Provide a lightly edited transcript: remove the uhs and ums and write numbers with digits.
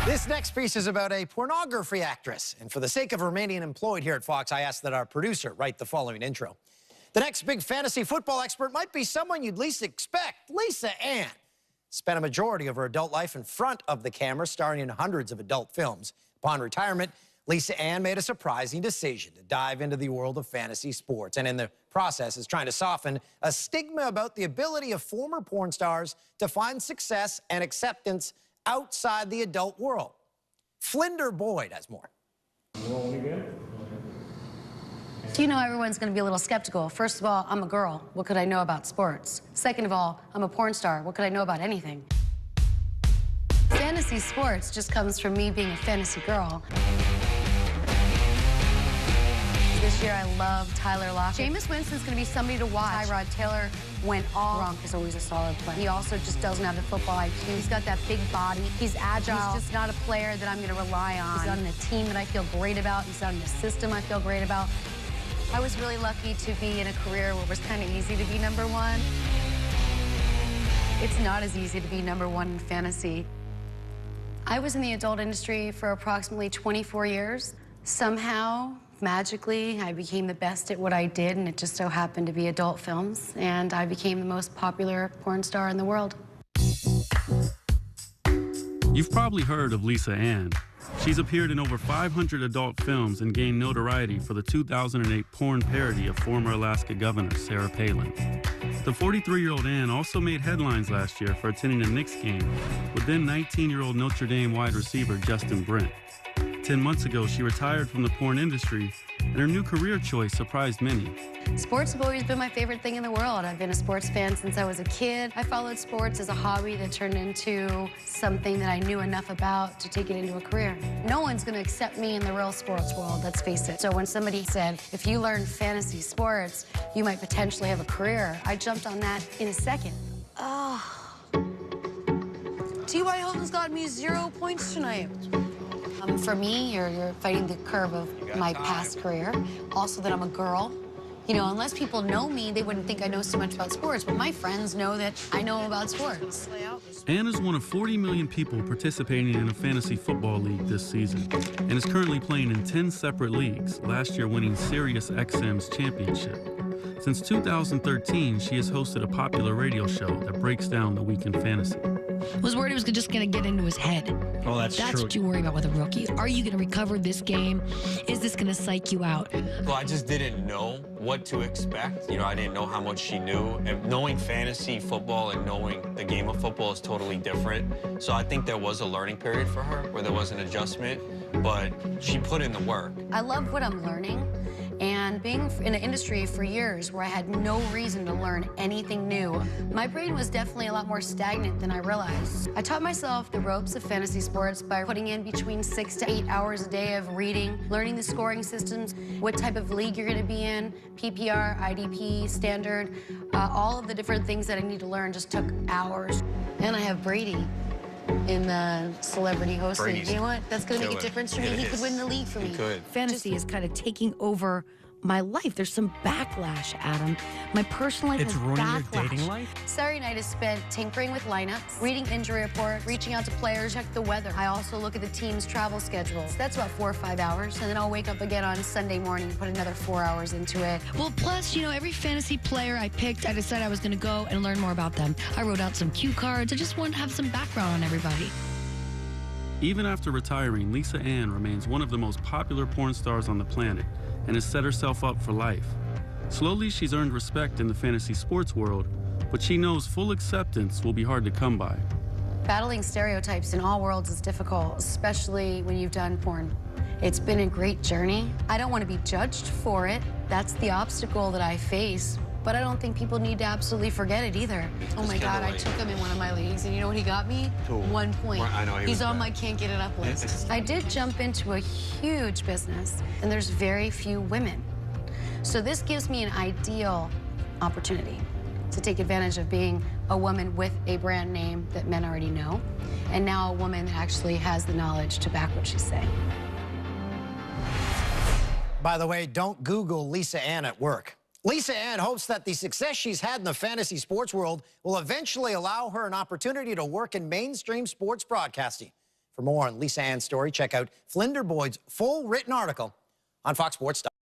This next piece is about a pornography actress. And for the sake of remaining employed here at Fox, I asked that our producer write the following intro. The next big fantasy football expert might be someone you'd least expect, Lisa Ann. Spent a majority of her adult life in front of the camera, starring in hundreds of adult films. Upon retirement, Lisa Ann made a surprising decision to dive into the world of fantasy sports, and in the process is trying to soften a stigma about the ability of former porn stars to find success and acceptance outside the adult world. Flinder Boyd has more. Do you know everyone's going to be a little skeptical? First of all, I'm a girl. What could I know about sports? Second of all, I'm a porn star. What could I know about anything? Fantasy sports just comes from me being a fantasy girl. This year, I love Tyler Lockett. Jameis Winston's going to be somebody to watch. Tyrod Taylor went all wrong. He's always a solid player. He also just doesn't have the football IQ. He's got that big body. He's agile. He's just not a player that I'm going to rely on. He's on a team that I feel great about. He's on a system I feel great about. I was really lucky to be in a career where it was kind of easy to be number one. It's not as easy to be number one in fantasy. I was in the adult industry for approximately 24 years. Somehow, magically, I became the best at what I did, and it just so happened to be adult films, and I became the most popular porn star in the world. You've probably heard of Lisa Ann. She's appeared in over 500 adult films and gained notoriety for the 2008 porn parody of former Alaska Governor Sarah Palin. The 43-year-old Ann also made headlines last year for attending a Knicks game with then 19-year-old Notre Dame wide receiver Justin Brent. 10 months ago, she retired from the porn industry, and her new career choice surprised many. Sports have always been my favorite thing in the world. I've been a sports fan since I was a kid. I followed sports as a hobby that turned into something that I knew enough about to take it into a career. No one's going to accept me in the real sports world, let's face it. So when somebody said, if you learn fantasy sports, you might potentially have a career, I jumped on that in a second. Oh. T.Y. Hilton's got me 0 points tonight. For me, you're fighting the curve of my past career. Also that I'm a girl. You know, unless people know me, they wouldn't think I know so much about sports, but my friends know that I know about sports. Ann is one of 40 million people participating in a fantasy football league this season and is currently playing in 10 separate leagues, last year winning Sirius XM's championship. Since 2013, she has hosted a popular radio show that breaks down the week in fantasy. I was worried it was just going to get into his head. Oh, that's true. What you worry about with a rookie. Are you going to recover this game? Is this going to psych you out? Well, I just didn't know what to expect. You know, I didn't know how much she knew. And knowing fantasy football and knowing the game of football is totally different. So I think there was a learning period for her where there was an adjustment, but she put in the work. I love what I'm learning. And being in an industry for years where I had no reason to learn anything new, my brain was definitely a lot more stagnant than I realized. I taught myself the ropes of fantasy sports by putting in between 6 to 8 hours a day of reading, learning the scoring systems, what type of league you're gonna be in, PPR, IDP, standard, all of the different things that I need to learn just took hours. And I have Brady in the celebrity hosting. You know what? That's going to make a difference for me. He could win the league for me. He could. Fantasy is kind of taking over my life. There's some backlash, Adam. My personal life It's has ruining backlash. your dating life? Saturday night is spent tinkering with lineups, reading injury reports, reaching out to players, check the weather. I also look at the team's travel schedules. That's about 4 or 5 hours. And then I'll wake up again on Sunday morning and put another 4 hours into it. Well, plus, you know, every fantasy player I picked, I decided I was going to go and learn more about them. I wrote out some cue cards. I just wanted to have some background on everybody. Even after retiring, Lisa Ann remains one of the most popular porn stars on the planet and has set herself up for life. Slowly, she's earned respect in the fantasy sports world, but she knows full acceptance will be hard to come by. Battling stereotypes in all worlds is difficult, especially when you've done porn. It's been a great journey. I don't want to be judged for it. That's the obstacle that I face. But I don't think people need to absolutely forget it either. Oh my God, I took him in one of my leagues, and you know what he got me? Who? 1 point. I know He's on my can't get it up list. I did jump into a huge business, and there's very few women. So this gives me an ideal opportunity to take advantage of being a woman with a brand name that men already know, and now a woman that actually has the knowledge to back what she's saying. By the way, don't Google Lisa Ann at work. Lisa Ann hopes that the success she's had in the fantasy sports world will eventually allow her an opportunity to work in mainstream sports broadcasting. For more on Lisa Ann's story, check out Flinder Boyd's full written article on FoxSports.com.